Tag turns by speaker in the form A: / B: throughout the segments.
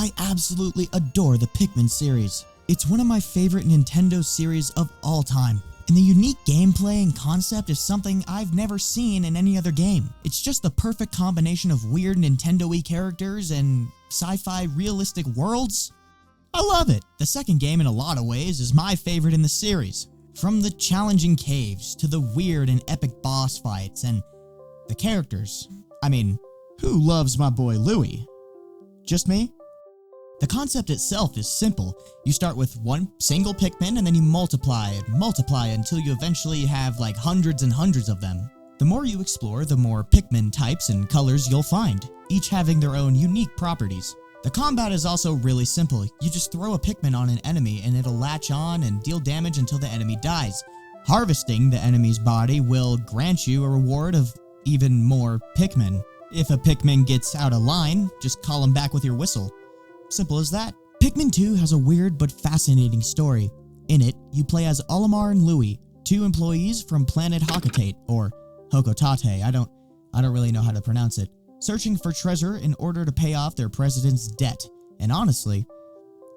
A: I absolutely adore the Pikmin series. It's one of my favorite Nintendo series of all time. And the unique gameplay and concept is something I've never seen in any other game. It's just the perfect combination of weird Nintendo-y characters and sci-fi realistic worlds. I love it. The second game in a lot of ways is my favorite in the series. From the challenging caves to the weird and epic boss fights and the characters. I mean, who loves my boy Louie? Just me? The concept itself is simple. You start with one single Pikmin and then you multiply until you eventually have like hundreds and hundreds of them. The more you explore, the more Pikmin types and colors you'll find, each having their own unique properties. The combat is also really simple. You just throw a Pikmin on an enemy and it'll latch on and deal damage until the enemy dies. Harvesting the enemy's body will grant you a reward of even more Pikmin. If a Pikmin gets out of line, just call him back with your whistle. Simple as that. Pikmin 2 has a weird but fascinating story. In it, you play as Olimar and Louie, two employees from planet Hocotate, or Hocotate, I don't really know how to pronounce it, searching for treasure in order to pay off their president's debt. And honestly,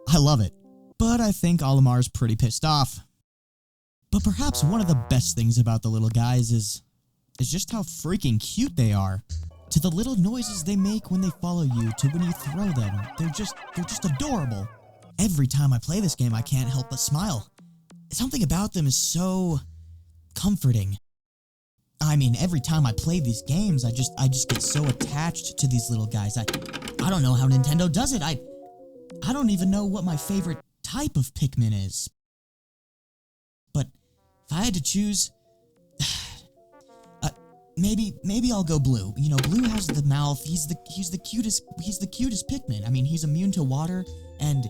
A: I love it. But I think Olimar's pretty pissed off. But perhaps one of the best things about the little guys is just how freaking cute they are. To the little noises they make when they follow you, to when you throw them, they're just adorable. Every time I play this game, I can't help but smile. Something about them is so comforting. I mean, every time I play these games, I just get so attached to these little guys. I don't know how Nintendo does it. I don't even know what my favorite type of Pikmin is. But if I had to choose, maybe I'll go Blue. You know, Blue has the mouth. He's the cutest Pikmin. I mean, he's immune to water, and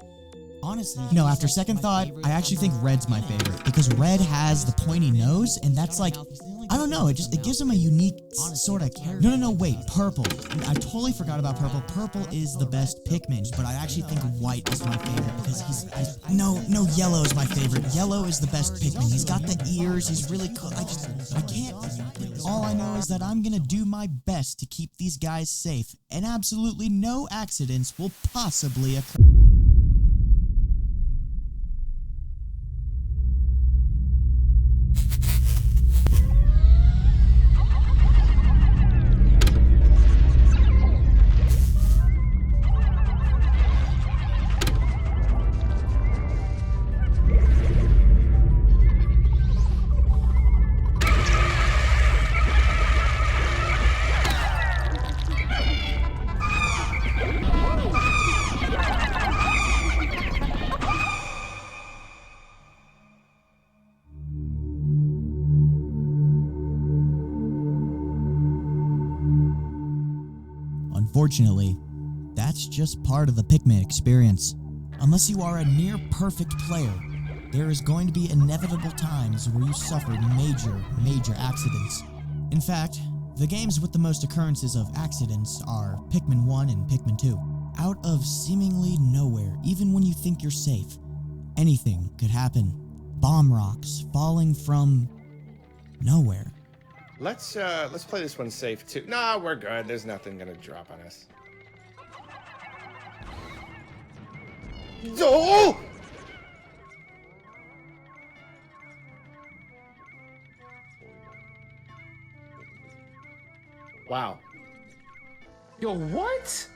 A: honestly, you know, after second thought, I actually think Red's my favorite because Red has the pointy nose, and that's like, I don't know, it gives him a unique sort of character. No, wait, Purple. I totally forgot about Purple. Purple is the best Pikmin, but I actually think White is my favorite because no, Yellow is my favorite. Yellow is the best Pikmin. He's got the ears. He's really cool. I can't. All I know is that I'm gonna do my best to keep these guys safe, and absolutely no accidents will possibly occur. Unfortunately, that's just part of the Pikmin experience. Unless you are a near-perfect player, there is going to be inevitable times where you suffer major accidents. In fact, the games with the most occurrences of accidents are Pikmin 1 and Pikmin 2. Out of seemingly nowhere, even when you think you're safe, anything could happen. Bomb rocks falling from nowhere.
B: Let's play this one safe too. Nah, we're good. There's nothing gonna drop on us. Oh! Wow. Yo, what?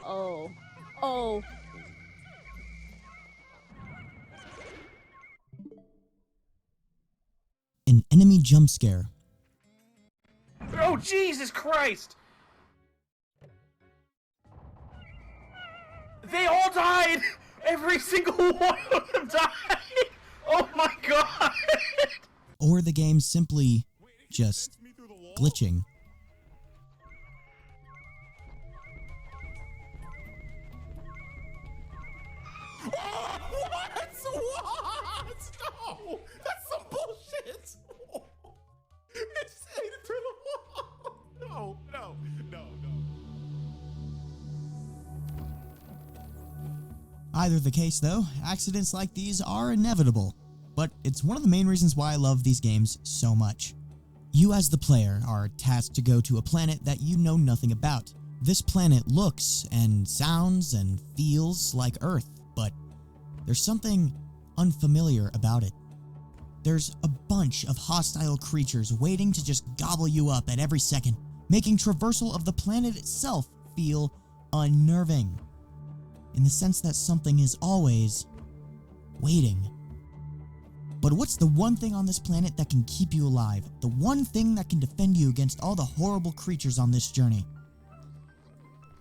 C: Oh.
A: An enemy jump scare.
B: Oh, Jesus Christ! They all died! Every single one of them died! Oh my God!
A: Or the game simply just glitching.
B: Oh, what? No! That's some bullshit! It just ate it through the wall! No.
A: Either the case though, accidents like these are inevitable, but it's one of the main reasons why I love these games so much. You as the player are tasked to go to a planet that you know nothing about. This planet looks and sounds and feels like Earth, but there's something unfamiliar about it. There's a bunch of hostile creatures waiting to just gobble you up at every second, making traversal of the planet itself feel unnerving, in the sense that something is always waiting. But what's the one thing on this planet that can keep you alive? The one thing that can defend you against all the horrible creatures on this journey?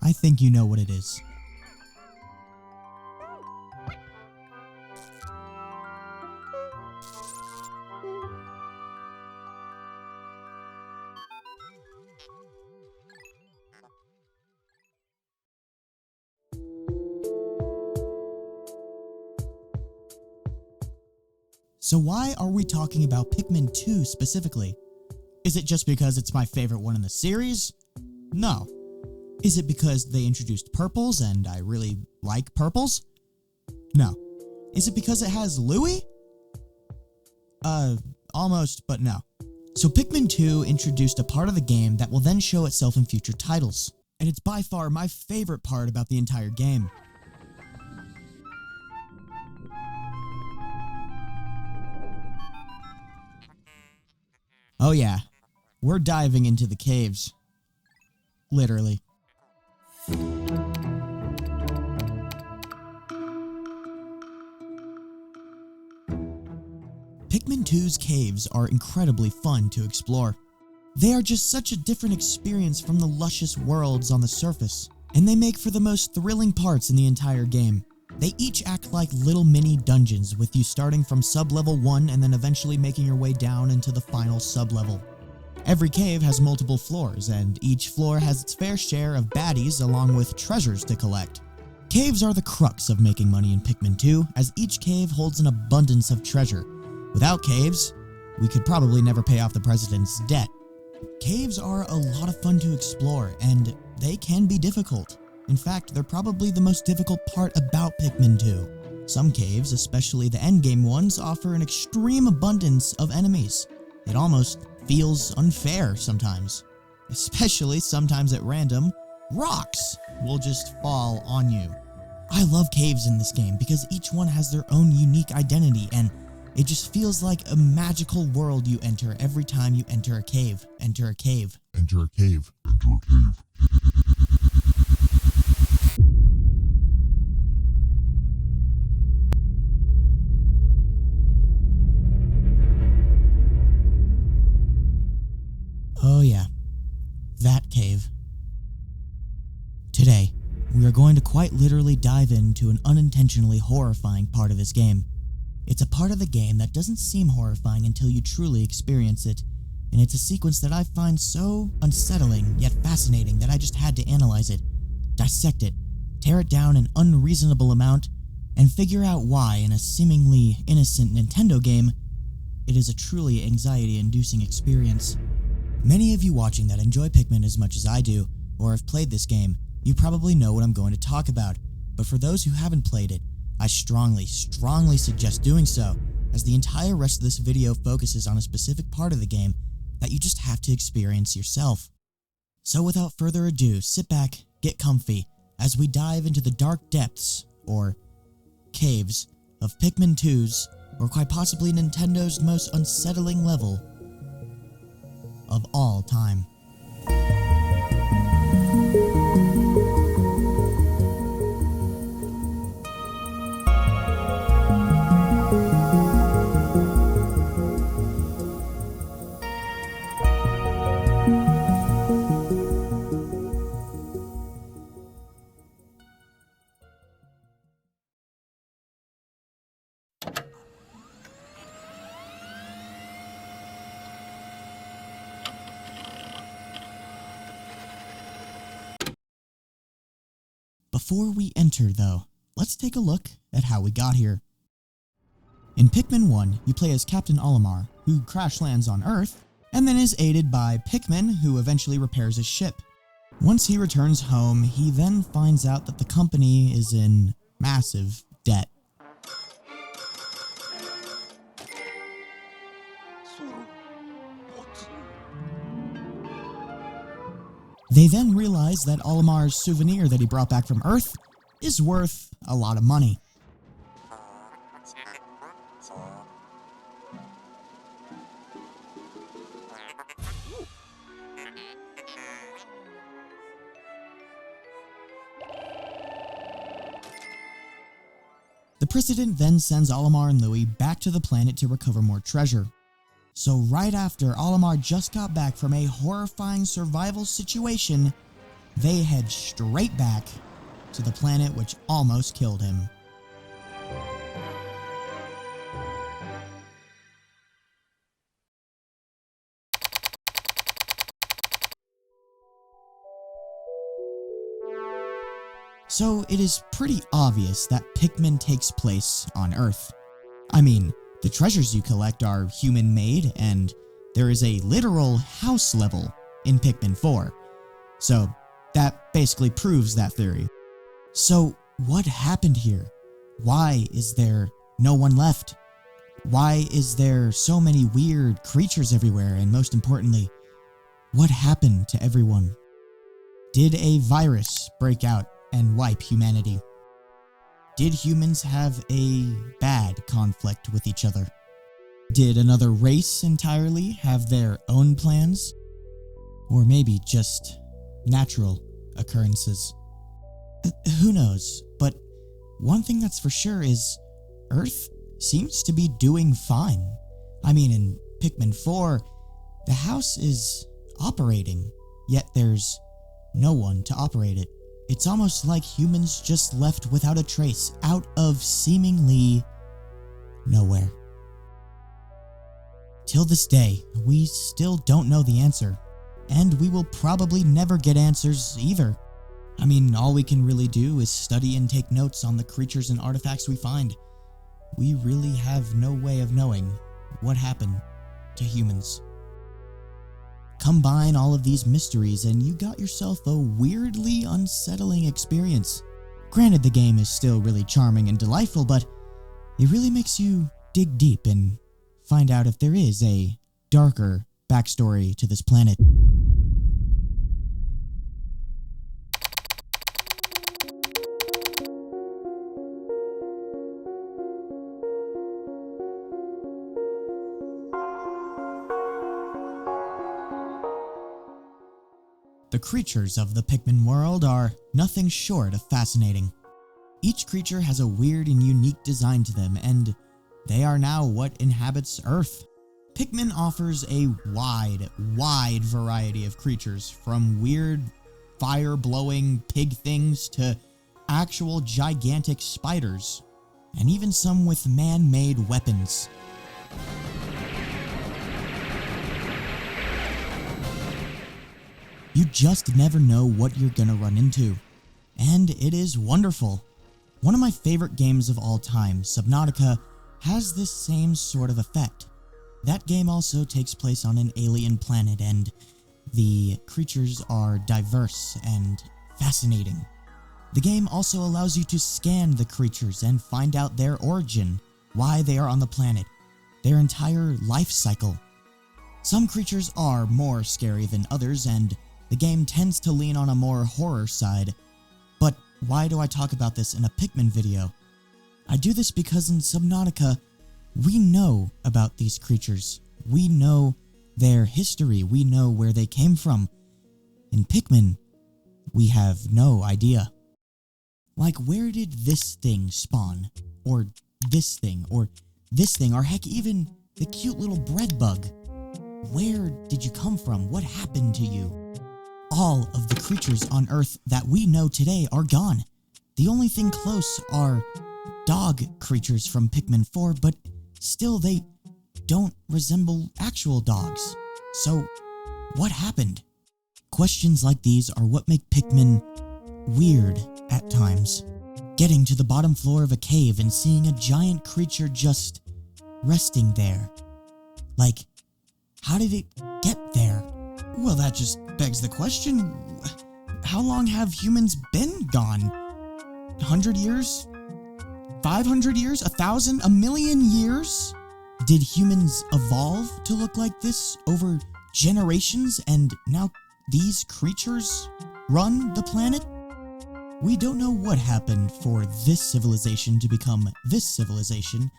A: I think you know what it is. So why are we talking about Pikmin 2 specifically? Is it just because it's my favorite one in the series? No. Is it because they introduced purples and I really like purples? No. Is it because it has Louie? Almost, but no. So Pikmin 2 introduced a part of the game that will then show itself in future titles, and it's by far my favorite part about the entire game. Oh yeah, we're diving into the caves. Literally. Pikmin 2's caves are incredibly fun to explore. They are just such a different experience from the luscious worlds on the surface, and they make for the most thrilling parts in the entire game. They each act like little mini dungeons, with you starting from sub-level 1 and then eventually making your way down into the final sub-level. Every cave has multiple floors, and each floor has its fair share of baddies along with treasures to collect. Caves are the crux of making money in Pikmin 2, as each cave holds an abundance of treasure. Without caves, we could probably never pay off the president's debt. Caves are a lot of fun to explore, and they can be difficult. In fact, they're probably the most difficult part about Pikmin 2. Some caves, especially the endgame ones, offer an extreme abundance of enemies. It almost feels unfair sometimes. Especially sometimes at random, rocks will just fall on you. I love caves in this game because each one has their own unique identity, and it just feels like a magical world you enter every time you enter a cave. Enter a cave.
C: Enter a cave. Enter a cave.
A: Oh yeah, that cave. Today, we are going to quite literally dive into an unintentionally horrifying part of this game. It's a part of the game that doesn't seem horrifying until you truly experience it, and it's a sequence that I find so unsettling yet fascinating that I just had to analyze it, dissect it, tear it down an unreasonable amount, and figure out why in a seemingly innocent Nintendo game, it is a truly anxiety-inducing experience. Many of you watching that enjoy Pikmin as much as I do, or have played this game, you probably know what I'm going to talk about, but for those who haven't played it, I strongly suggest doing so, as the entire rest of this video focuses on a specific part of the game that you just have to experience yourself. So without further ado, sit back, get comfy, as we dive into the dark depths, or caves, of Pikmin 2's, or quite possibly Nintendo's most unsettling level of all time. Before we enter, though, let's take a look at how we got here. In Pikmin 1, you play as Captain Olimar, who crash lands on Earth, and then is aided by Pikmin, who eventually repairs his ship. Once he returns home, he then finds out that the company is in massive debt. They then realize that Olimar's souvenir that he brought back from Earth is worth a lot of money. The President then sends Olimar and Louis back to the planet to recover more treasure. So right after Olimar just got back from a horrifying survival situation, they head straight back to the planet which almost killed him. So it is pretty obvious that Pikmin takes place on Earth. I mean, the treasures you collect are human-made, and there is a literal house level in Pikmin 4. So that basically proves that theory. So what happened here? Why is there no one left? Why is there so many weird creatures everywhere? And most importantly, what happened to everyone? Did a virus break out and wipe humanity? Did humans have a bad conflict with each other? Did another race entirely have their own plans? Or maybe just natural occurrences? Who knows? But one thing that's for sure is Earth seems to be doing fine. I mean, in Pikmin 4, the house is operating, yet there's no one to operate it. It's almost like humans just left without a trace, out of seemingly nowhere. Till this day, we still don't know the answer, and we will probably never get answers either. I mean, all we can really do is study and take notes on the creatures and artifacts we find. We really have no way of knowing what happened to humans. Combine all of these mysteries and you got yourself a weirdly unsettling experience. Granted, the game is still really charming and delightful, but it really makes you dig deep and find out if there is a darker backstory to this planet. The creatures of the Pikmin world are nothing short of fascinating. Each creature has a weird and unique design to them, and they are now what inhabits Earth. Pikmin offers a wide variety of creatures, from weird fire-blowing pig things to actual gigantic spiders, and even some with man-made weapons. You just never know what you're gonna run into, and it is wonderful. One of my favorite games of all time, Subnautica, has this same sort of effect. That game also takes place on an alien planet, and the creatures are diverse and fascinating. The game also allows you to scan the creatures and find out their origin, why they are on the planet, their entire life cycle. Some creatures are more scary than others, and the game tends to lean on a more horror side. But why do I talk about this in a Pikmin video? I do this because in Subnautica, we know about these creatures. We know their history. We know where they came from. In Pikmin, we have no idea. Like, where did this thing spawn? Or this thing? Or this thing? Or heck, even the cute little bread bug. Where did you come from? What happened to you? All of the creatures on Earth that we know today are gone. The only thing close are dog creatures from Pikmin 4, but still they don't resemble actual dogs. So, what happened? Questions like these are what make Pikmin weird at times. Getting to the bottom floor of a cave and seeing a giant creature just resting there. Like, how did it get there? Well, that just begs the question, how long have humans been gone? 100 years? 500 years? 1,000? 1,000,000 years? Did humans evolve to look like this over generations and now these creatures run the planet? We don't know what happened for this civilization to become this civilization,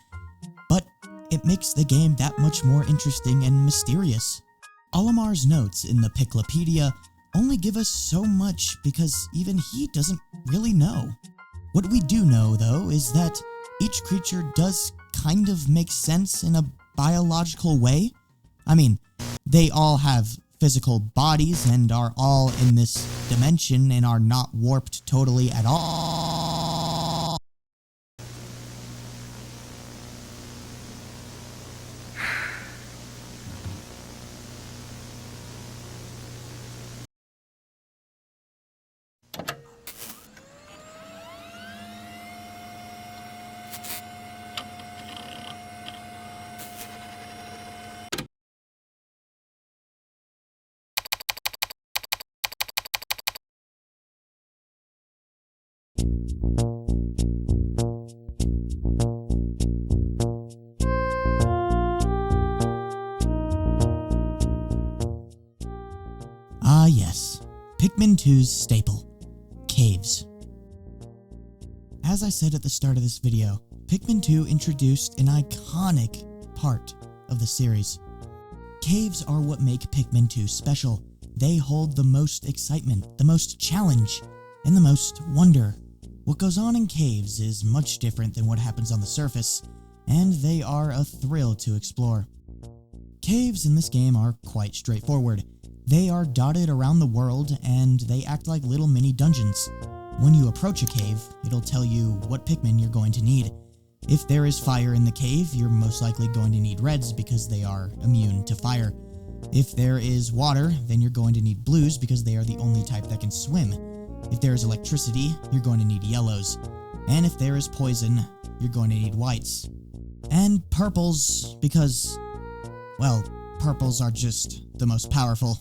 A: but it makes the game that much more interesting and mysterious. Olimar's notes in the Piclopedia only give us so much because even he doesn't really know. What we do know, though, is that each creature does kind of make sense in a biological way. I mean, they all have physical bodies and are all in this dimension and are not warped totally at all. Ah yes, Pikmin 2's staple, caves. As I said at the start of this video, Pikmin 2 introduced an iconic part of the series. Caves are what make Pikmin 2 special. They hold the most excitement, the most challenge, and the most wonder. What goes on in caves is much different than what happens on the surface, and they are a thrill to explore. Caves in this game are quite straightforward. They are dotted around the world, and they act like little mini dungeons. When you approach a cave, it'll tell you what Pikmin you're going to need. If there is fire in the cave, you're most likely going to need reds because they are immune to fire. If there is water, then you're going to need blues because they are the only type that can swim. If there is electricity, you're going to need yellows. And if there is poison, you're going to need whites. And purples because, well, purples are just the most powerful.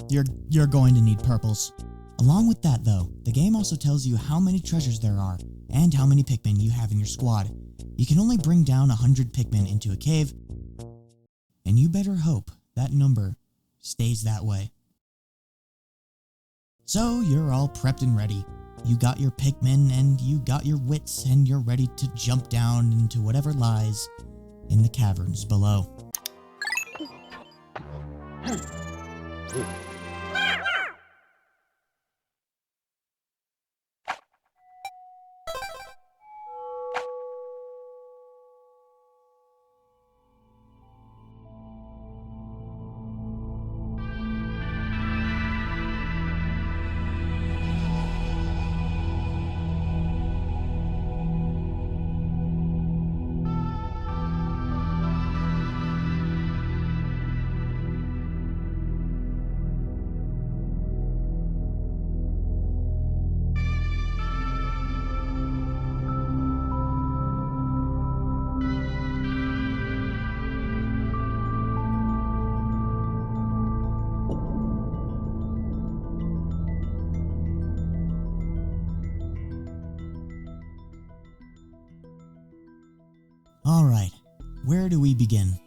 A: You're going to need purples. Along with that though, the game also tells you how many treasures there are and how many Pikmin you have in your squad. You can only bring down 100 Pikmin into a cave, and you better hope that number stays that way. So you're all prepped and ready. You got your Pikmin and you got your wits and you're ready to jump down into whatever lies in the caverns below. Alright, where do we begin?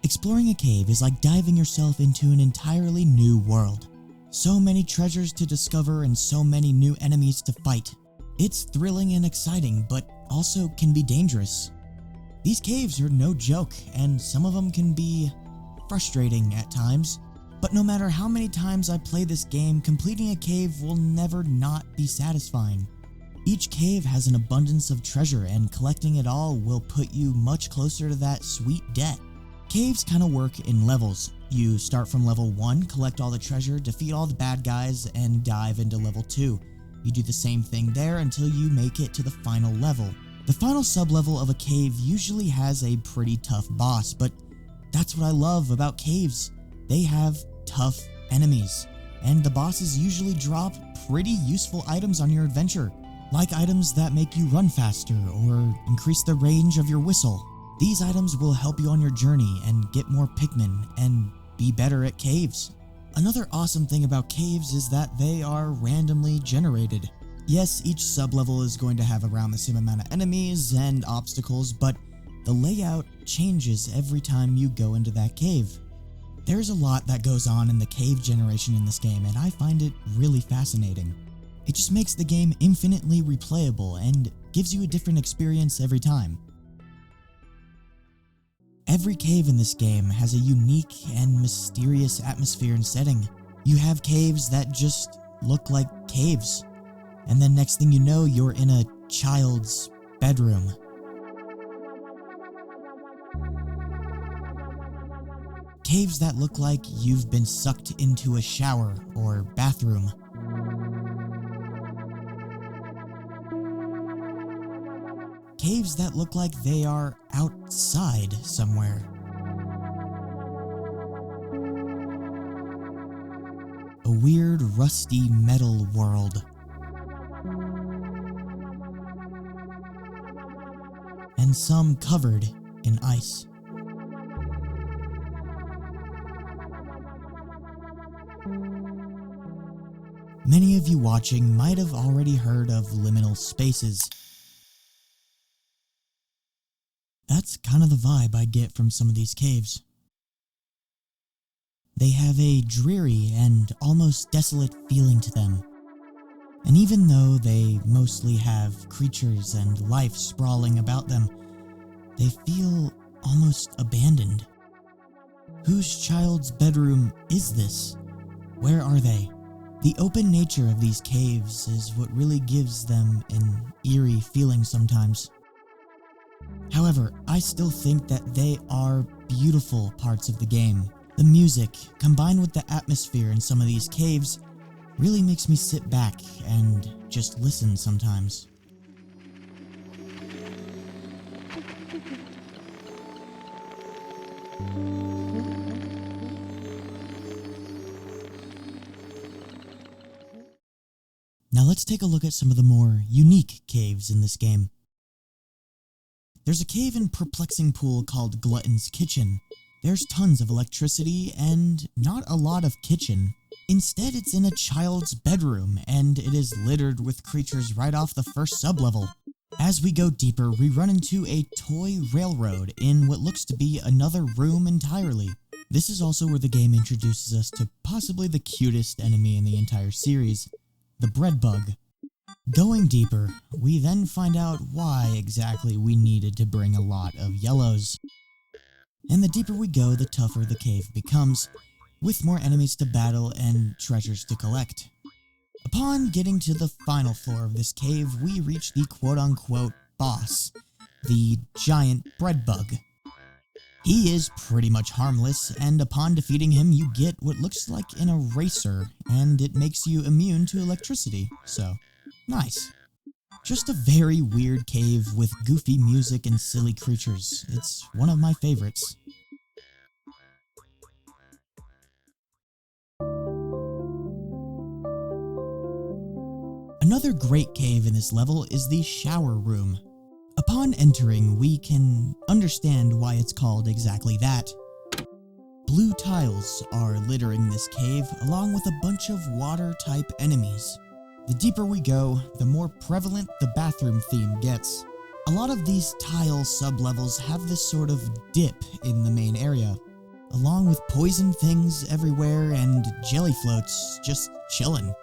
A: Exploring a cave is like diving yourself into an entirely new world. So many treasures to discover and so many new enemies to fight. It's thrilling and exciting, but also can be dangerous. These caves are no joke, and some of them can be frustrating at times. But no matter how many times I play this game, completing a cave will never not be satisfying. Each cave has an abundance of treasure, and collecting it all will put you much closer to that sweet debt. Caves kind of work in levels. You start from level 1, collect all the treasure, defeat all the bad guys, and dive into level 2. You do the same thing there until you make it to the final level. The final sub-level of a cave usually has a pretty tough boss, but that's what I love about caves. They have tough enemies, and the bosses usually drop pretty useful items on your adventure. Like items that make you run faster or increase the range of your whistle. These items will help you on your journey and get more Pikmin and be better at caves. Another awesome thing about caves is that they are randomly generated. Yes, each sub-level is going to have around the same amount of enemies and obstacles, but the layout changes every time you go into that cave. There's a lot that goes on in the cave generation in this game, and I find it really fascinating. It just makes the game infinitely replayable and gives you a different experience every time. Every cave in this game has a unique and mysterious atmosphere and setting. You have caves that just look like caves, and then next thing you know, you're in a child's bedroom. Caves that look like you've been sucked into a shower or bathroom. Caves that look like they are outside somewhere. A weird, rusty metal world. And some covered in ice. Many of you watching might have already heard of liminal spaces. That's kind of the vibe I get from some of these caves. They have a dreary and almost desolate feeling to them. And even though they mostly have creatures and life sprawling about them, they feel almost abandoned. Whose child's bedroom is this? Where are they? The open nature of these caves is what really gives them an eerie feeling sometimes. However, I still think that they are beautiful parts of the game. The music, combined with the atmosphere in some of these caves, really makes me sit back and just listen sometimes. Now let's take a look at some of the more unique caves in this game. There's a cave in Perplexing Pool called Glutton's Kitchen. There's tons of electricity and not a lot of kitchen. Instead, it's in a child's bedroom, and it is littered with creatures right off the first sublevel. As we go deeper, we run into a toy railroad in what looks to be another room entirely. This is also where the game introduces us to possibly the cutest enemy in the entire series, the bread bug. Going deeper, we then find out why exactly we needed to bring a lot of yellows. And the deeper we go, the tougher the cave becomes, with more enemies to battle and treasures to collect. Upon getting to the final floor of this cave, we reach the quote-unquote boss, the giant bread bug. He is pretty much harmless, and upon defeating him, you get what looks like an eraser, and it makes you immune to electricity, so nice. Just a very weird cave with goofy music and silly creatures. It's one of my favorites. Another great cave in this level is the shower room. Upon entering, we can understand why it's called exactly that. Blue tiles are littering this cave, along with a bunch of water-type enemies. The deeper we go, the more prevalent the bathroom theme gets. A lot of these tile sublevels have this sort of dip in the main area, along with poison things everywhere and jelly floats just chillin'.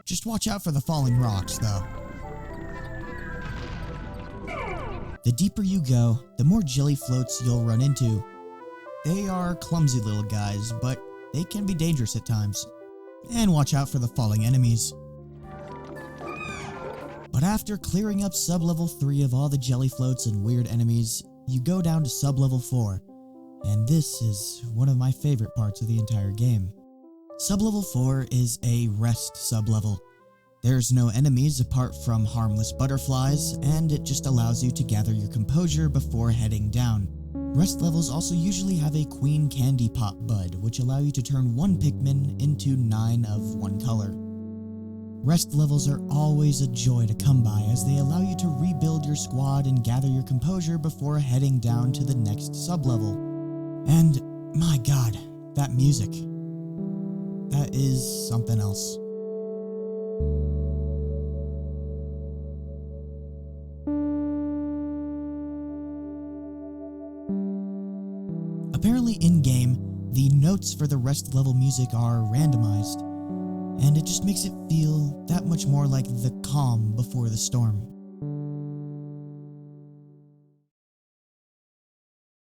A: Just watch out for the falling rocks, though. The deeper you go, the more jelly floats you'll run into. They are clumsy little guys, but they can be dangerous at times. And watch out for the falling enemies. But after clearing up sublevel 3 of all the jelly floats and weird enemies, you go down to sublevel 4, and this is one of my favorite parts of the entire game. Sublevel 4 is a rest sublevel. There's no enemies apart from harmless butterflies, and it just allows you to gather your composure before heading down. Rest levels also usually have a Queen Candy Pop Bud, which allow you to turn one Pikmin into 9 of one color. Rest levels are always a joy to come by, as they allow you to rebuild your squad and gather your composure before heading down to the next sublevel. And my god, that music. That is something else. Apparently in-game, the notes notes for the rest level music are randomized, and it just makes it feel that much more like the calm before the storm.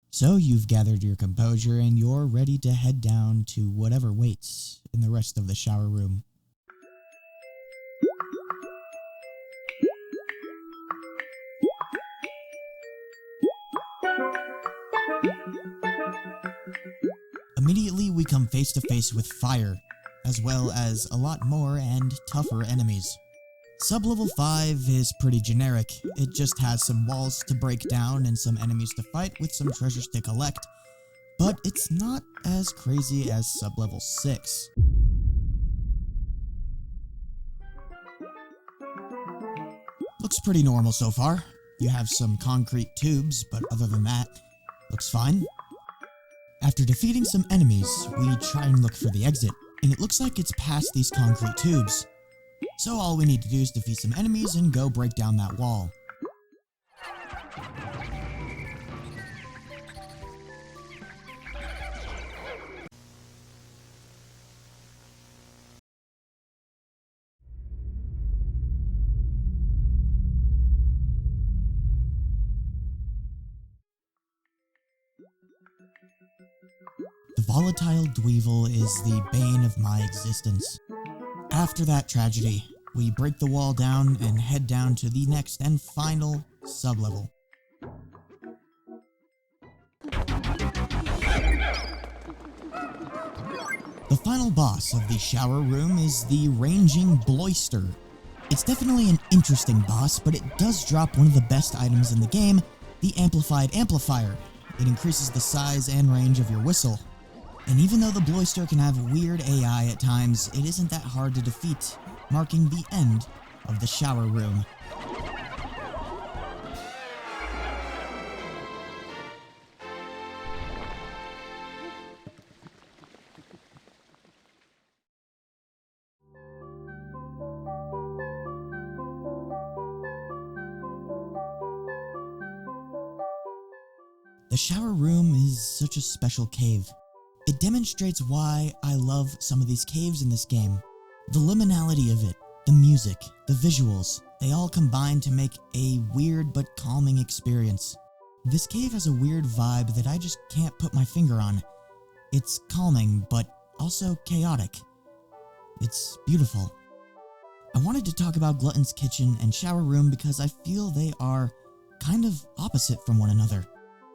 A: So you've gathered your composure and you're ready to head down to whatever waits in the rest of the shower room. Immediately we come face to face with fire, as well as a lot more and tougher enemies. Sublevel 5 is pretty generic. It just has some walls to break down and some enemies to fight with some treasures to collect, but it's not as crazy as Sublevel 6. Looks pretty normal so far. You have some concrete tubes, but other than that, looks fine. After defeating some enemies, we try and look for the exit, and it looks like it's past these concrete tubes. So all we need to do is defeat some enemies and go break down that wall. The volatile Dweevil is the bane of my existence. After that tragedy, we break the wall down and head down to the next and final sublevel. The final boss of the shower room is the Ranging Bloister. It's definitely an interesting boss, but it does drop one of the best items in the game, the Amplified Amplifier. It increases the size and range of your whistle. And even though the Bloister can have weird AI at times, it isn't that hard to defeat, marking the end of the shower room. The shower room is such a special cave. It demonstrates why I love some of these caves in this game. The liminality of it, the music, the visuals, they all combine to make a weird but calming experience. This cave has a weird vibe that I just can't put my finger on. It's calming, but also chaotic. It's beautiful. I wanted to talk about Glutton's Kitchen and Shower Room because I feel they are kind of opposite from one another.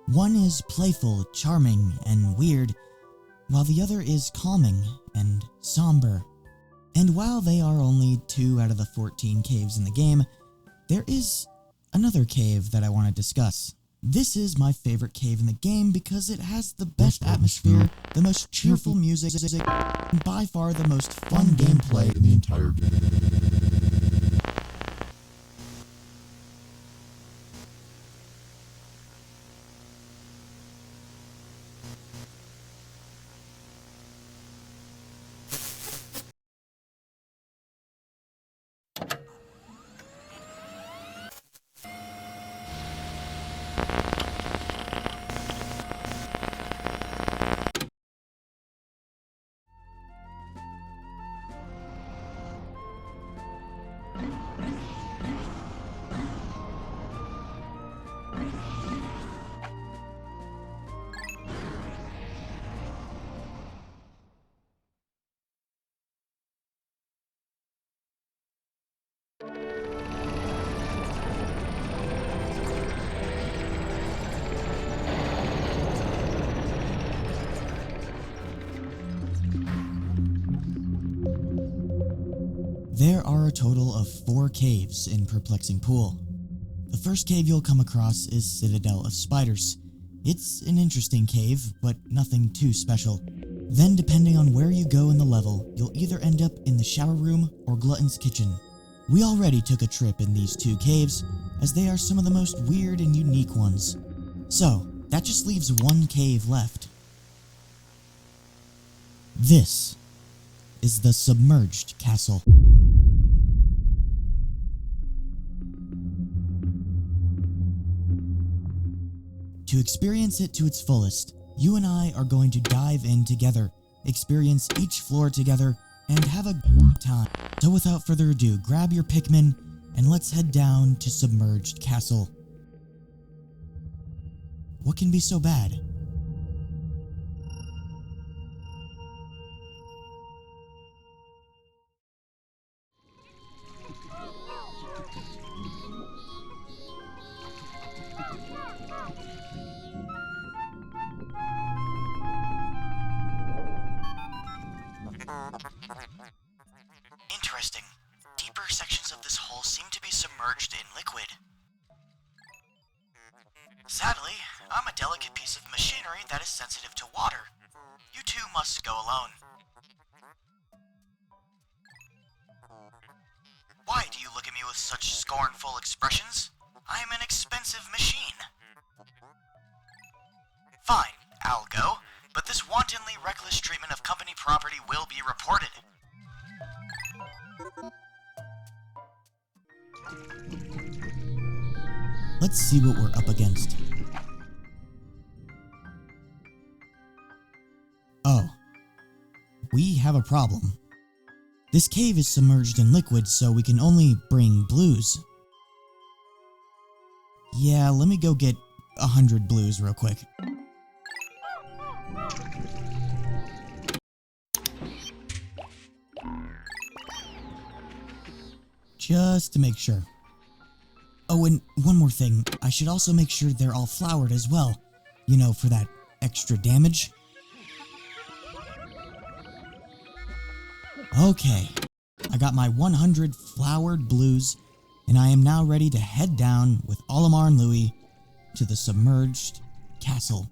A: One is playful, charming, and weird, while the other is calming and somber. And while they are only 2 out of the 14 caves in the game, there is another cave that I want to discuss. This is my favorite cave in the game because it has the best atmosphere, the most cheerful music, and by far the most fun gameplay
C: in the entire game.
A: There are a total of 4 caves in Perplexing Pool. The first cave you'll come across is Citadel of Spiders. It's an interesting cave, but nothing too special. Then, depending on where you go in the level, you'll either end up in the shower room or Glutton's Kitchen. We already took a trip in these 2 caves, as they are some of the most weird and unique ones. So, that just leaves 1 cave left. This is the Submerged Castle. To experience it to its fullest, you and I are going to dive in together, experience each floor together, and have a good time. So without further ado, grab your Pikmin and let's head down to Submerged Castle. What can be so bad? Interesting. Deeper sections of this hole seem to be submerged in liquid. Sadly, I'm a delicate piece of machinery that is sensitive to water. You two must go alone. Why do you look at me with such scornful expressions? I am an expensive machine. Fine, I'll go, but this wantonly reckless treatment of company property will be reported. Let's see what we're up against. Oh. We have a problem. This cave is submerged in liquid, so we can only bring blues. Yeah, let me go get 100 blues real quick. Just to make sure. Oh, and one more thing. I should also make sure they're all flowered as well. You know, for that extra damage. Okay. I got my 100 flowered blues, and I am now ready to head down with Olimar and Louie to the submerged castle.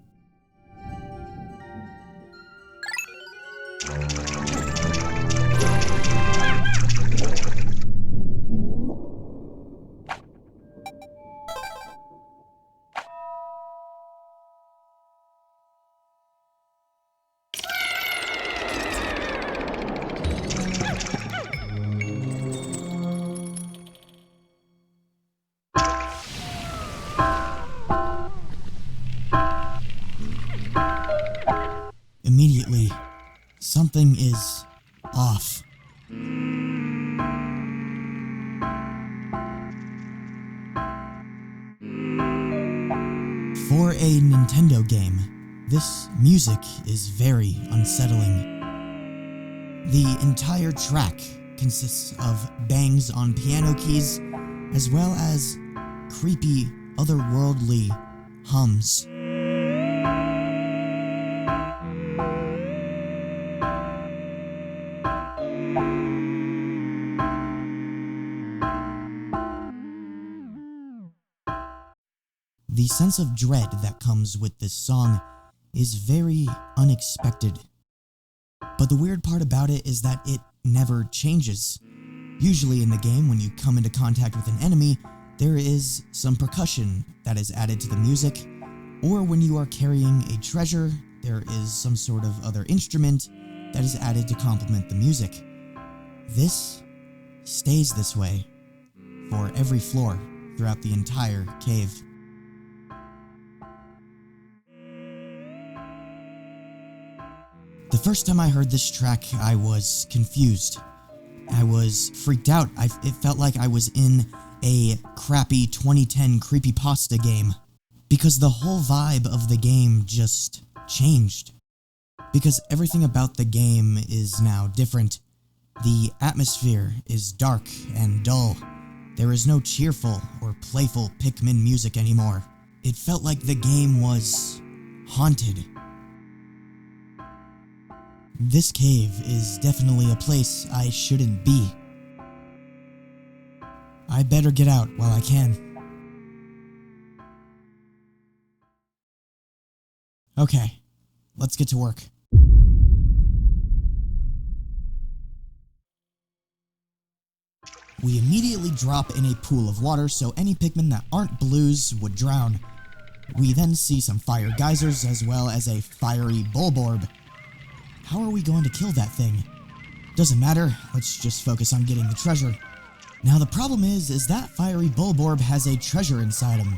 A: Immediately, something is off. For a Nintendo game, this music is very unsettling. The entire track consists of bangs on piano keys, as well as creepy, otherworldly hums. The sense of dread that comes with this song is very unexpected. But the weird part about it is that it never changes. Usually in the game, when you come into contact with an enemy, there is some percussion that is added to the music, or when you are carrying a treasure, there is some sort of other instrument that is added to complement the music. This stays this way for every floor throughout the entire cave. The first time I heard this track, I was confused. I was freaked out. It felt like I was in a crappy 2010 creepypasta game. Because the whole vibe of the game just changed. Because everything about the game is now different. The atmosphere is dark and dull. There is no cheerful or playful Pikmin music anymore. It felt like the game was haunted. This cave is definitely a place I shouldn't be. I better get out while I can. Okay, let's get to work. We immediately drop in a pool of water so any Pikmin that aren't blues would drown. We then see some fire geysers as well as a fiery Bulborb. How are we going to kill that thing? Doesn't matter, let's just focus on getting the treasure. Now the problem is that fiery Bulborb has a treasure inside him.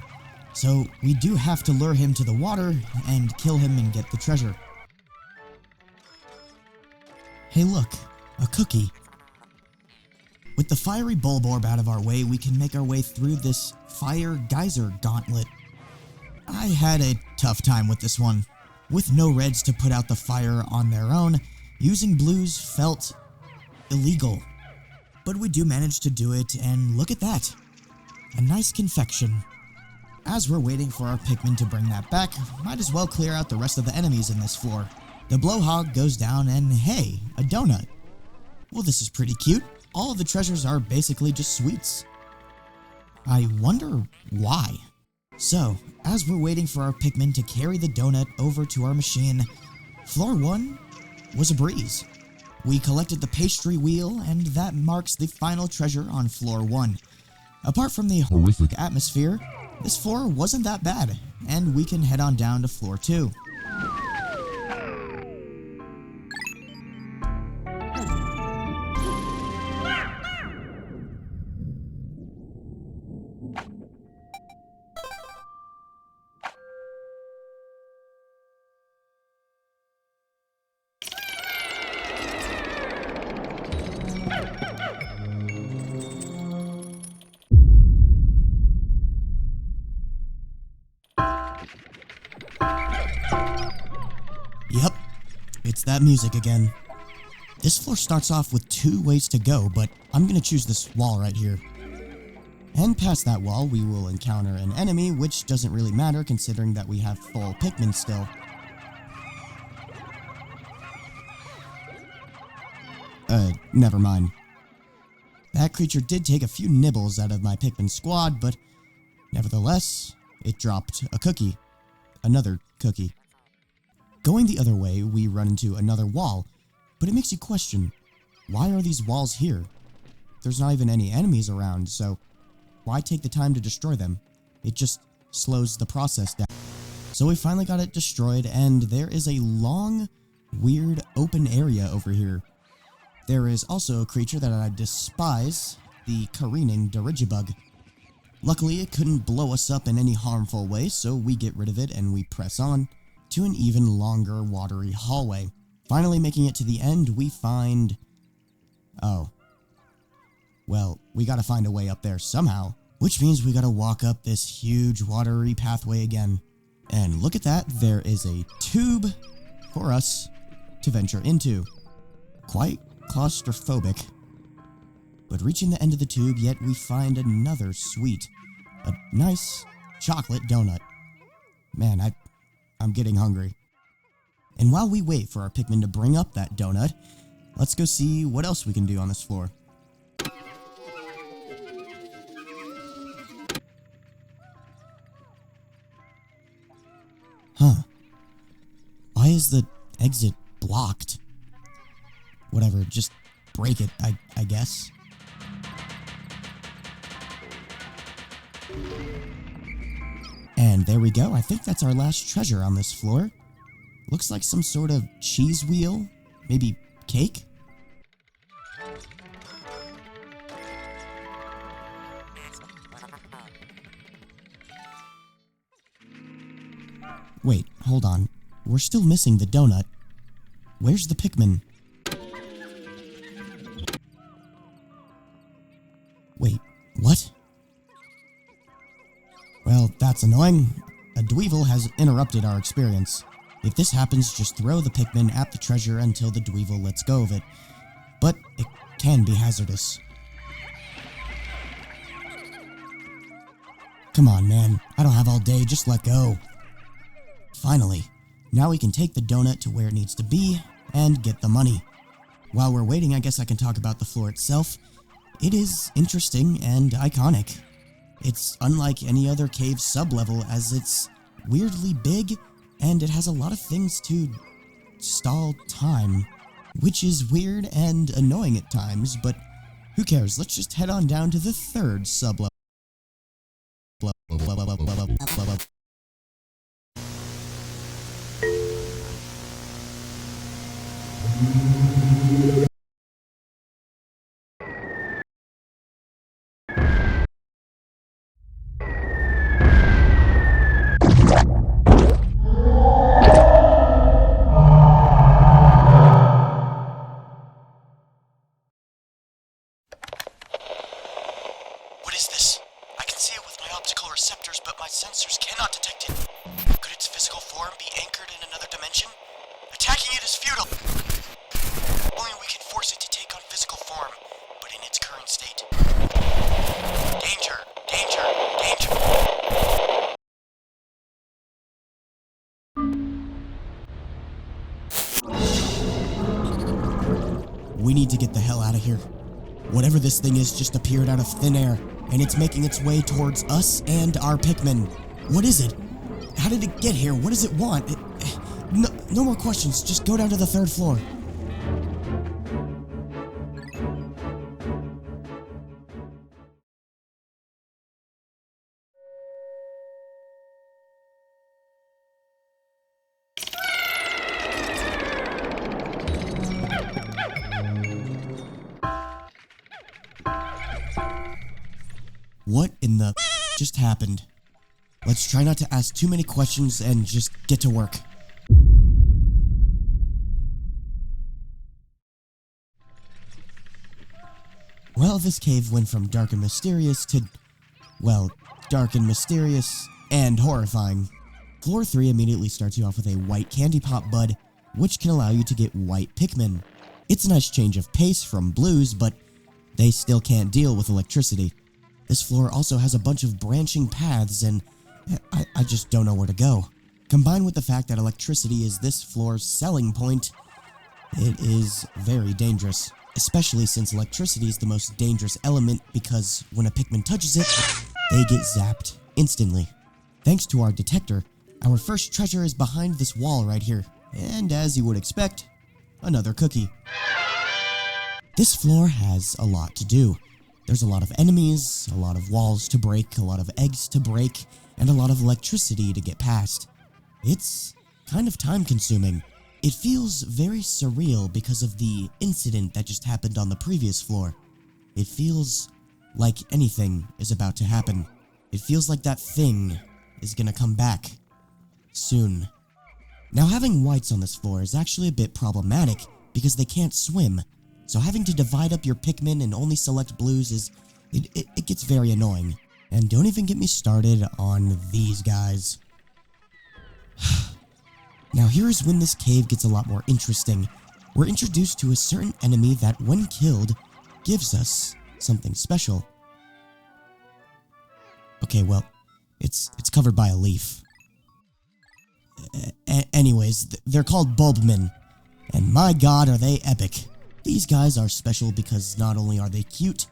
A: So we do have to lure him to the water and kill him and get the treasure. Hey look, a cookie. With the fiery bulborb out of our way, we can make our way through this fire geyser gauntlet. I had a tough time with this one. With no reds to put out the fire on their own, using blues felt illegal. But we do manage to do it, and look at that. A nice confection. As we're waiting for our Pikmin to bring that back, might as well clear out the rest of the enemies in this floor. The blowhog goes down and hey, a donut. Well, this is pretty cute. All of the treasures are basically just sweets. I wonder why. So, as we're waiting for our Pikmin to carry the donut over to our machine, floor 1 was a breeze. We collected the pastry wheel, and that marks the final treasure on floor 1. Apart from the horrific atmosphere, this floor wasn't that bad, and we can head on down to floor 2. Yep, it's that music again. This floor starts off with 2 ways to go, but I'm gonna choose this wall right here. And past that wall, we will encounter an enemy, which doesn't really matter considering that we have full Pikmin still. Never mind. That creature did take a few nibbles out of my Pikmin squad, but nevertheless, it dropped a cookie. Another cookie. Going the other way, we run into another wall, but it makes you question, why are these walls here? There's not even any enemies around, so why take the time to destroy them? It just slows the process down. So we finally got it destroyed, and there is a long, weird open area over here. There is also a creature that I despise, the careening dirigibug. Luckily, it couldn't blow us up in any harmful way, so we get rid of it and we press on to an even longer watery hallway. Finally making it to the end, we find... oh. Well, we gotta find a way up there somehow, which means we gotta walk up this huge watery pathway again. And look at that, there is a tube for us to venture into. Quite claustrophobic. But reaching the end of the tube, yet we find another sweet, a nice chocolate donut. Man, I'm getting hungry. And while we wait for our Pikmin to bring up that donut, let's go see what else we can do on this floor. Huh. Why is the exit blocked? Whatever, just break it, I guess. And there we go. I think that's our last treasure on this floor. Looks like some sort of cheese wheel, maybe cake? Wait, hold on. We're still missing the donut. Where's the Pikmin? Wait, what? Well, that's annoying. A dweevil has interrupted our experience. If this happens, just throw the Pikmin at the treasure until the dweevil lets go of it. But it can be hazardous. Come on, man. I don't have all day, just let go. Finally, now we can take the donut to where it needs to be and get the money. While we're waiting, I guess I can talk about the floor itself. It is interesting and iconic. It's unlike any other cave sublevel as it's weirdly big and it has a lot of things to stall time, which is weird and annoying at times, but who cares? Let's just head on down to the 3rd sublevel. sensors cannot detect it. Could its physical form be anchored in another dimension? Attacking it is futile. Only we can force it to take on physical form, but in its current state. Danger! Danger! Danger! We need to get the hell out of here. Whatever this thing is just appeared out of thin air, and it's making its way towards us and our Pikmin. What is it? How did it get here? What does it want? No more questions. Just go down to the 3rd floor. What in the just happened? Let's try not to ask too many questions and just get to work. Well, this cave went from dark and mysterious to, well, dark and mysterious and horrifying. Floor 3 immediately starts you off with a white candy pop bud, which can allow you to get white Pikmin. It's a nice change of pace from blues, but they still can't deal with electricity. This floor also has a bunch of branching paths, and I just don't know where to go. Combined with the fact that electricity is this floor's selling point, it is very dangerous. Especially since electricity is the most dangerous element because when a Pikmin touches it, they get zapped instantly. Thanks to our detector, our first treasure is behind this wall right here. And as you would expect, another cookie. This floor has a lot to do. There's a lot of enemies, a lot of walls to break, a lot of eggs to break, and a lot of electricity to get past. It's kind of time-consuming. It feels very surreal because of the incident that just happened on the previous floor. It feels like anything is about to happen. It feels like that thing is gonna come back soon. Now, having whites on this floor is actually a bit problematic because they can't swim. So having to divide up your Pikmin and only select blues it gets very annoying. And don't even get me started on these guys. Now here's when this cave gets a lot more interesting. We're introduced to a certain enemy that, when killed, gives us something special. Okay, well, it's covered by a leaf. Anyways, they're called Bulbmin, and my god are they epic. These guys are special because not only are they cute,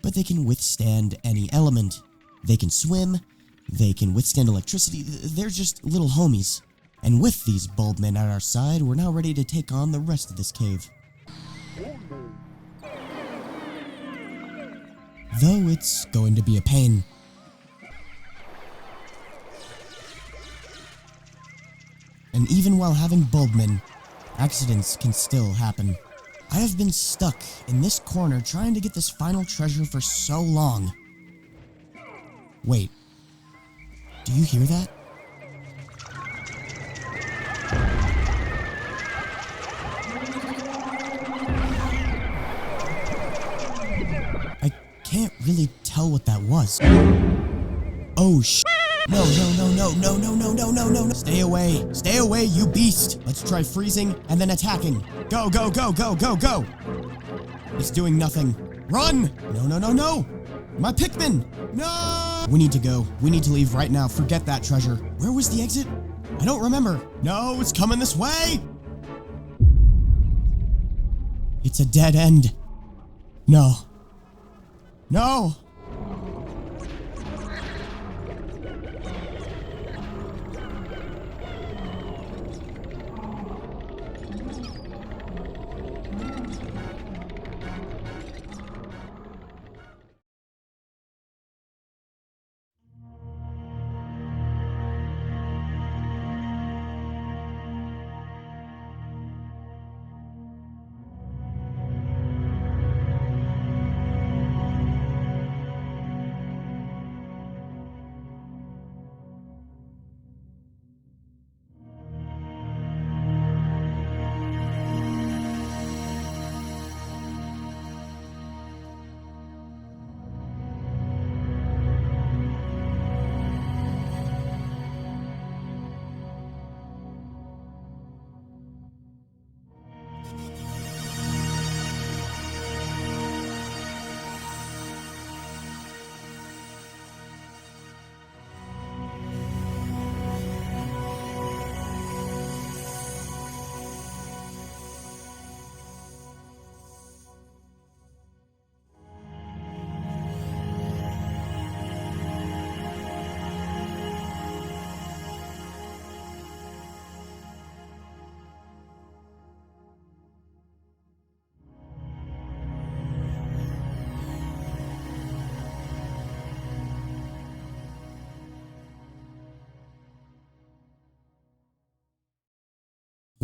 A: but they can withstand any element. They can swim, they can withstand electricity, they're just little homies. And with these Bulbmin at our side, we're now ready to take on the rest of this cave. Though it's going to be a pain. And even while having Bulbmin, accidents can still happen. I have been stuck in this corner trying to get this final treasure for so long. Wait, do you hear that? I can't really tell what that was. Oh No. Stay away, you beast. Let's try freezing and then attacking. Go. It's doing nothing. Run! No. My Pikmin! No! We need to go. We need to leave right now. Forget that treasure. Where was the exit? I don't remember. No, it's coming this way! It's a dead end. No.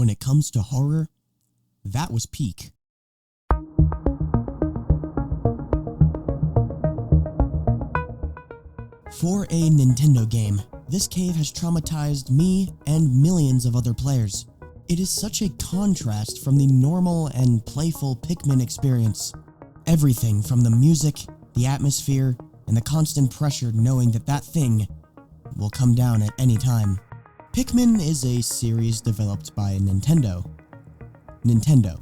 A: when it comes to horror, that was peak. For a Nintendo game, this cave has traumatized me and millions of other players. It is such a contrast from the normal and playful Pikmin experience. Everything from the music, the atmosphere, and the constant pressure knowing that that thing will come down at any time. Pikmin is a series developed by Nintendo. Nintendo.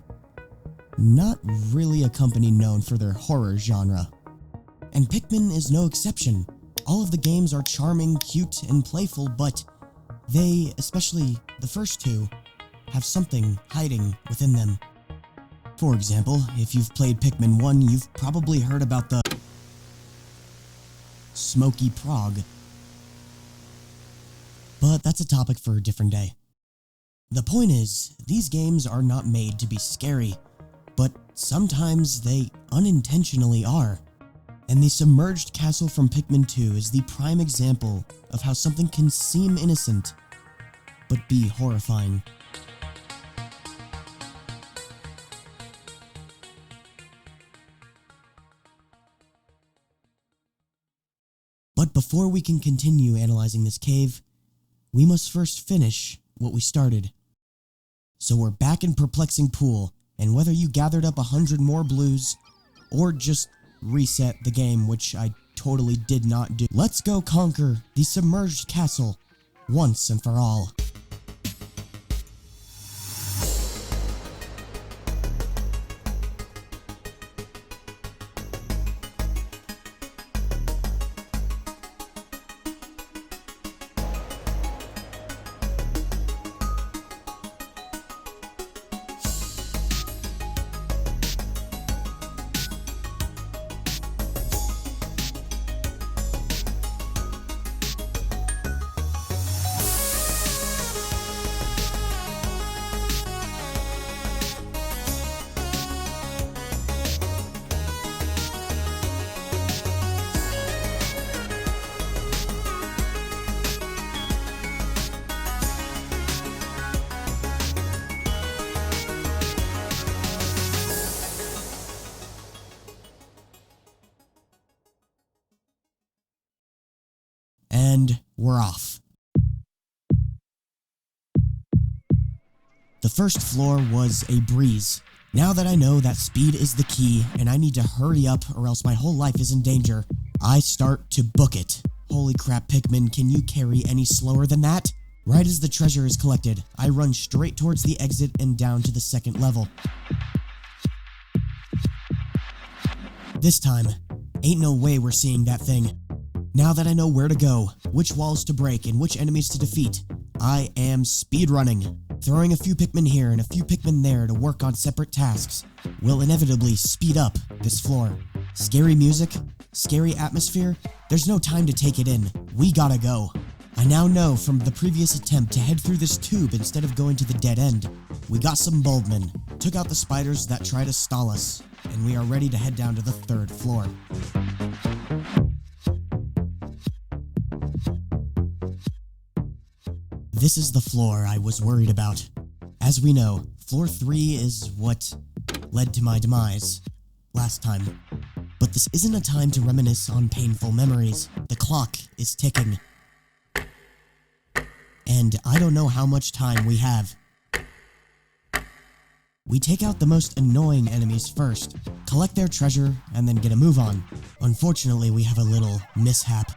A: Not really a company known for their horror genre. And Pikmin is no exception. All of the games are charming, cute, and playful, but they, especially the first two, have something hiding within them. For example, if you've played Pikmin 1, you've probably heard about the smoky prog. But that's a topic for a different day. The point is, these games are not made to be scary, but sometimes they unintentionally are. And the submerged castle from Pikmin 2 is the prime example of how something can seem innocent, but be horrifying. But before we can continue analyzing this cave, we must first finish what we started. So we're back in Perplexing Pool, and whether you gathered up 100 more blues, or just reset the game, which I totally did not do, let's go conquer the submerged castle once and for all. And we're off. The first floor was a breeze. Now that I know that speed is the key and I need to hurry up or else my whole life is in danger, I start to book it. Holy crap, Pikmin, can you carry any slower than that? Right as the treasure is collected, I run straight towards the exit and down to the second level. This time, ain't no way we're seeing that thing. Now that I know where to go, which walls to break, and which enemies to defeat, I am speedrunning. Throwing a few Pikmin here and a few Pikmin there to work on separate tasks will inevitably speed up this floor. Scary music, scary atmosphere, there's no time to take it in. We gotta go. I now know from the previous attempt to head through this tube instead of going to the dead end. We got some Bulbmin, took out the spiders that try to stall us, and we are ready to head down to the third floor. This is the floor I was worried about. As we know, floor 3 is what led to my demise last time. But this isn't a time to reminisce on painful memories. The clock is ticking. And I don't know how much time we have. We take out the most annoying enemies first, collect their treasure, and then get a move on. Unfortunately, we have a little mishap.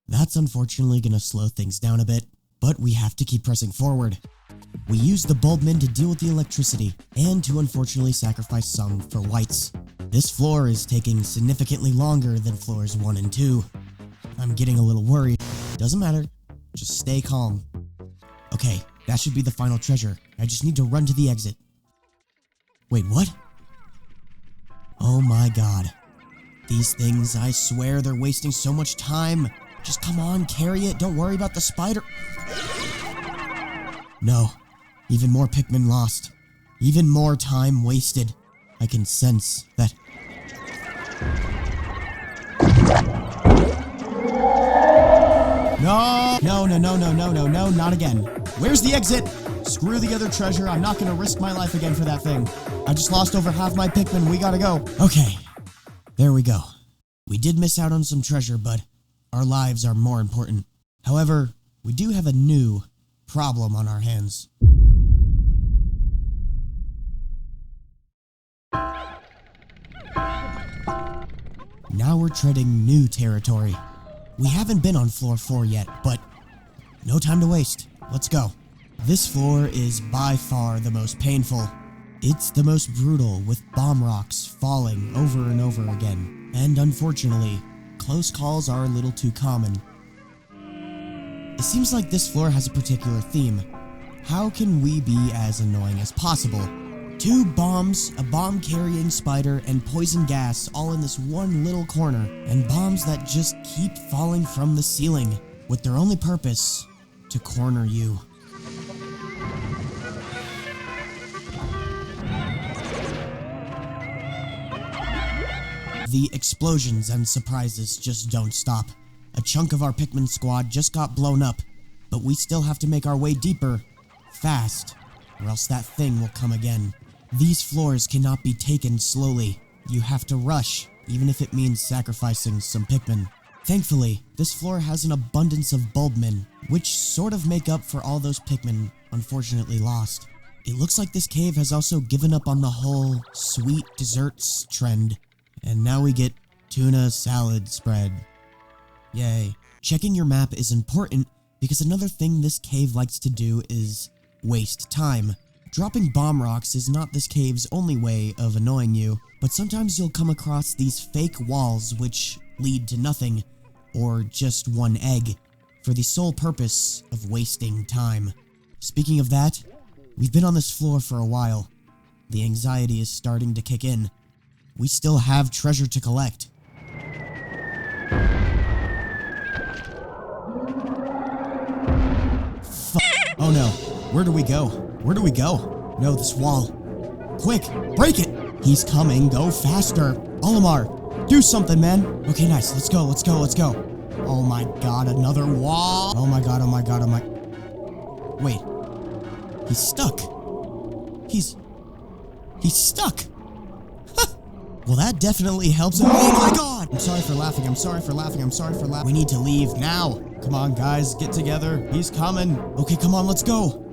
A: That's unfortunately gonna slow things down a bit, but we have to keep pressing forward. We use the Bulbmin to deal with the electricity, and to unfortunately sacrifice some for whites. This floor is taking significantly longer than floors 1 and 2. I'm getting a little worried. Doesn't matter, just stay calm. Okay, that should be the final treasure. I just need to run to the exit. Wait, what? Oh my god. These things, I swear they're wasting so much time. Just come on, carry it, don't worry about the spider. No, even more Pikmin lost. Even more time wasted. I can sense that. No, no, no, no, no, no, no, no, not again. Where's the exit? Screw the other treasure. I'm not gonna risk my life again for that thing. I just lost over half my Pikmin. We gotta go. Okay, there we go. We did miss out on some treasure, but our lives are more important. However, we do have a new problem on our hands. Now we're treading new territory. We haven't been on floor 4 yet, but no time to waste. Let's go. This floor is by far the most painful. It's the most brutal, with bomb rocks falling over and over again. And unfortunately, close calls are a little too common. It seems like this floor has a particular theme. How can we be as annoying as possible? 2 bombs, a bomb-carrying spider, and poison gas all in this one little corner, and bombs that just keep falling from the ceiling, with their only purpose to corner you. The explosions and surprises just don't stop. A chunk of our Pikmin squad just got blown up, but we still have to make our way deeper, fast, or else that thing will come again. These floors cannot be taken slowly. You have to rush, even if it means sacrificing some Pikmin. Thankfully, this floor has an abundance of bulbmen, which sort of make up for all those Pikmin unfortunately lost. It looks like this cave has also given up on the whole sweet desserts trend, and now we get tuna salad spread. Yay. Checking your map is important because another thing this cave likes to do is waste time. Dropping bomb rocks is not this cave's only way of annoying you, but sometimes you'll come across these fake walls which lead to nothing, or just one egg, for the sole purpose of wasting time. Speaking of that, we've been on this floor for a while. The anxiety is starting to kick in. We still have treasure to collect. Oh no, where do we go? Where do we go? No, this wall. Quick, break it! He's coming, go faster. Olimar, do something, man. Okay, nice, let's go, let's go, let's go. Oh my god, another wall. Oh my god, oh my god, oh my... Wait, he's stuck. He's stuck. Well, that definitely helps. Oh my god! I'm sorry for laughing, I'm sorry for laughing, I'm sorry for laughing. We need to leave now. Come on, guys, get together. He's coming. Okay, come on, let's go.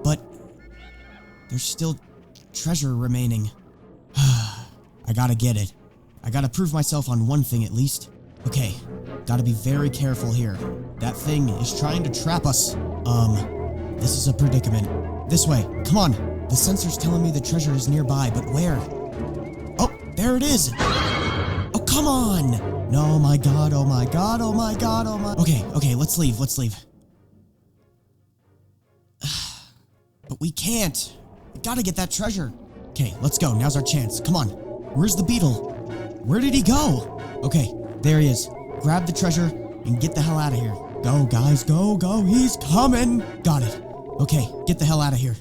A: But there's still treasure remaining. I gotta get it. I gotta prove myself on one thing at least. Okay, gotta be very careful here. That thing is trying to trap us. This is a predicament. This way, come on. The sensor's telling me the treasure is nearby, but where? Oh, there it is! Oh, come on! No, oh my god, oh my god, oh my god, oh my... Okay, let's leave, let's leave. But we can't. We gotta get that treasure. Okay, let's go, now's our chance. Come on. Where's the beetle? Where did he go? Okay, there he is. Grab the treasure and get the hell out of here. Go, guys, go, go, he's coming! Got it. Okay, get the hell out of here.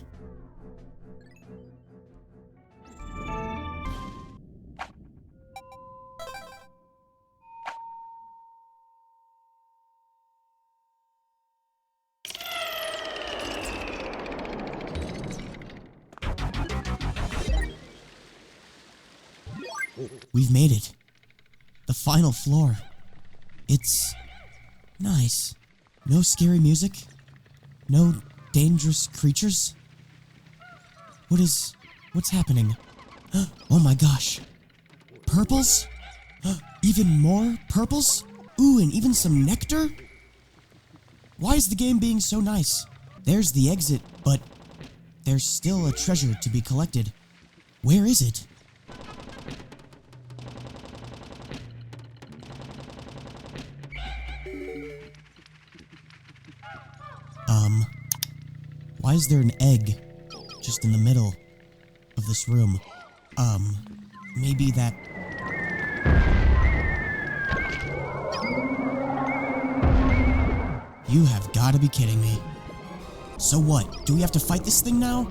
A: We've made it. The final floor. It's nice. No scary music. No dangerous creatures. What's happening? Oh my gosh. Purples? Even more purples? Ooh, and even some nectar? Why is the game being so nice? There's the exit, but there's still a treasure to be collected. Where is it? Why is there an egg just in the middle of this room? Maybe that... You have got to be kidding me. So what? Do we have to fight this thing now?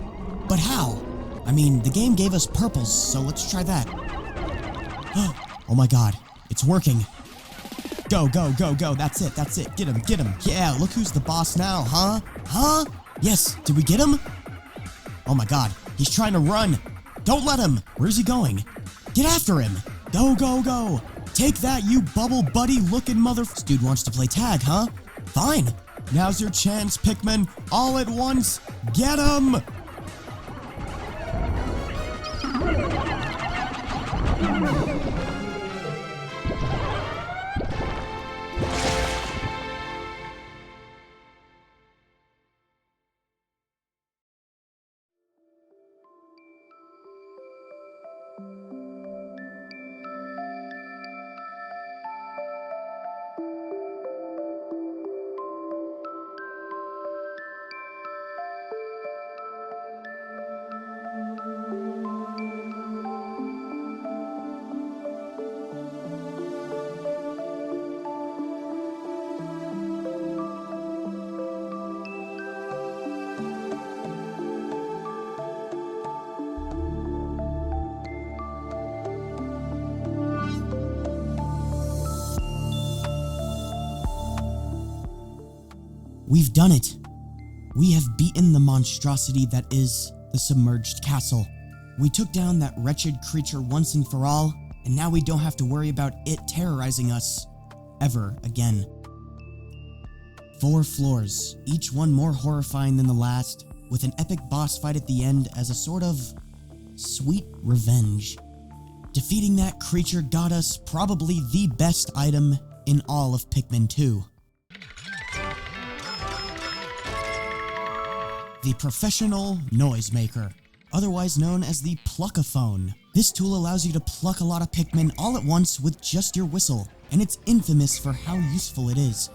A: But how? I mean, the game gave us purples, so let's try that. Oh my god, it's working. Go, go, go, go. That's it. Get him, get him. Yeah, look who's the boss now, huh? Huh? Yes, did we get him? Oh my god, he's trying to run. Don't let him. Where's he going? Get after him. Go, go, go. Take that, you bubble buddy looking mother... This dude wants to play tag, huh? Fine. Now's your chance, Pikmin. All at once. Get him! We've done it. We have beaten the monstrosity that is the submerged castle. We took down that wretched creature once and for all, and now we don't have to worry about it terrorizing us ever again. 4 floors, each one more horrifying than the last, with an epic boss fight at the end as a sort of sweet revenge. Defeating that creature got us probably the best item in all of Pikmin 2. The Professional Noisemaker, otherwise known as the Pluckaphone. This tool allows you to pluck a lot of Pikmin all at once with just your whistle, and it's infamous for how useful it is.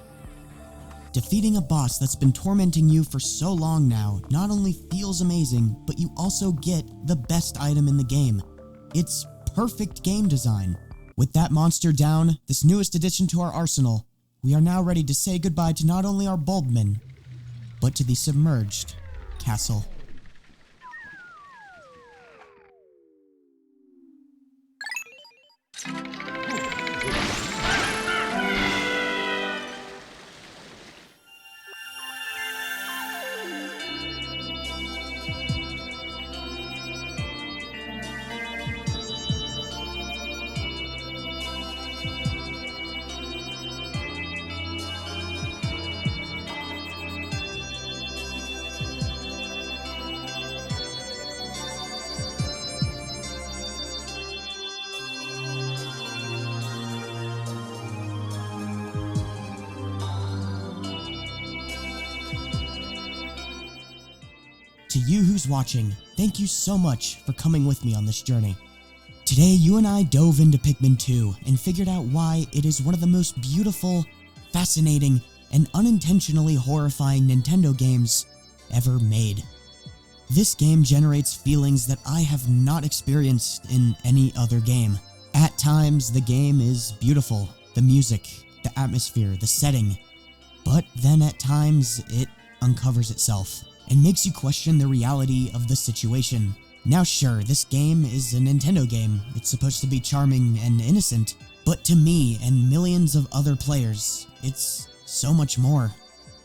A: Defeating a boss that's been tormenting you for so long now not only feels amazing, but you also get the best item in the game. It's perfect game design. With that monster down, this newest addition to our arsenal, we are now ready to say goodbye to not only our Bulbmin, but to the submerged castle. To you who's watching, thank you so much for coming with me on this journey. Today, you and I dove into Pikmin 2 and figured out why it is one of the most beautiful, fascinating, and unintentionally horrifying Nintendo games ever made. This game generates feelings that I have not experienced in any other game. At times, the game is beautiful, the music, the atmosphere, the setting, but then at times, it uncovers itself and makes you question the reality of the situation. Now sure, this game is a Nintendo game, it's supposed to be charming and innocent, but to me and millions of other players, it's so much more.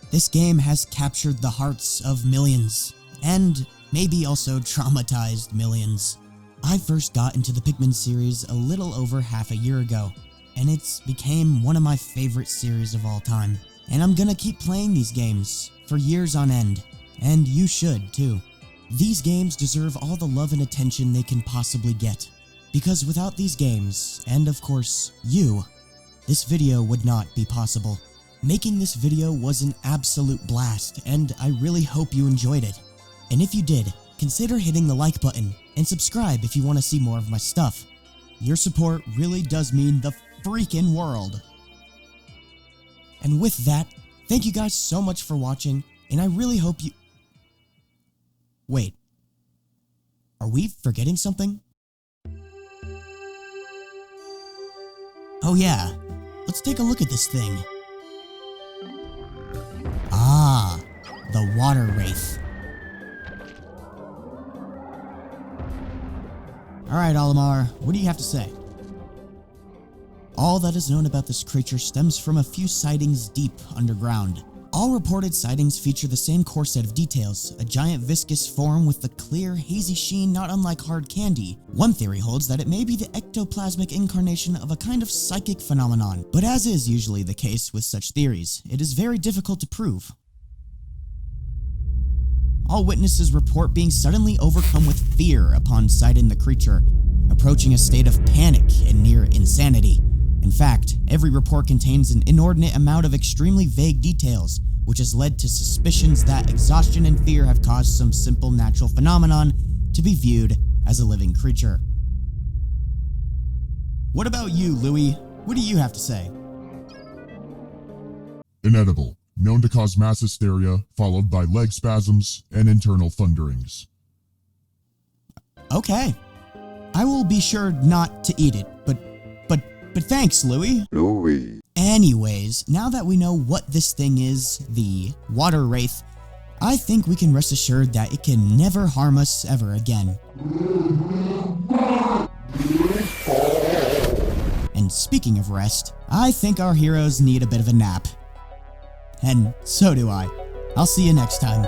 A: This game has captured the hearts of millions, and maybe also traumatized millions. I first got into the Pikmin series a little over half a year ago, and it's became one of my favorite series of all time. And I'm gonna keep playing these games for years on end. And you should, too. These games deserve all the love and attention they can possibly get. Because without these games, and of course, you, this video would not be possible. Making this video was an absolute blast, and I really hope you enjoyed it. And if you did, consider hitting the like button, and subscribe if you want to see more of my stuff. Your support really does mean the freaking world. And with that, thank you guys so much for watching, and I really hope you... Wait, are we forgetting something? Oh yeah, let's take a look at this thing. Ah, the Water Wraith. Alright, Olimar, what do you have to say? All that is known about this creature stems from a few sightings deep underground. All reported sightings feature the same core set of details, a giant viscous form with a clear, hazy sheen not unlike hard candy. One theory holds that it may be the ectoplasmic incarnation of a kind of psychic phenomenon, but as is usually the case with such theories, it is very difficult to prove. All witnesses report being suddenly overcome with fear upon sighting the creature, approaching a state of panic and near insanity. In fact, every report contains an inordinate amount of extremely vague details, which has led to suspicions that exhaustion and fear have caused some simple natural phenomenon to be viewed as a living creature. What about you, Louis? What do you have to say?
C: Inedible. Known to cause mass hysteria, followed by leg spasms and internal thunderings.
A: Okay. I will be sure not to eat it, but thanks, Louis. Anyways, now that we know what this thing is, the water wraith, I think we can rest assured that it can never harm us ever again. And speaking of rest, I think our heroes need a bit of a nap. And so do I. I'll see you next time.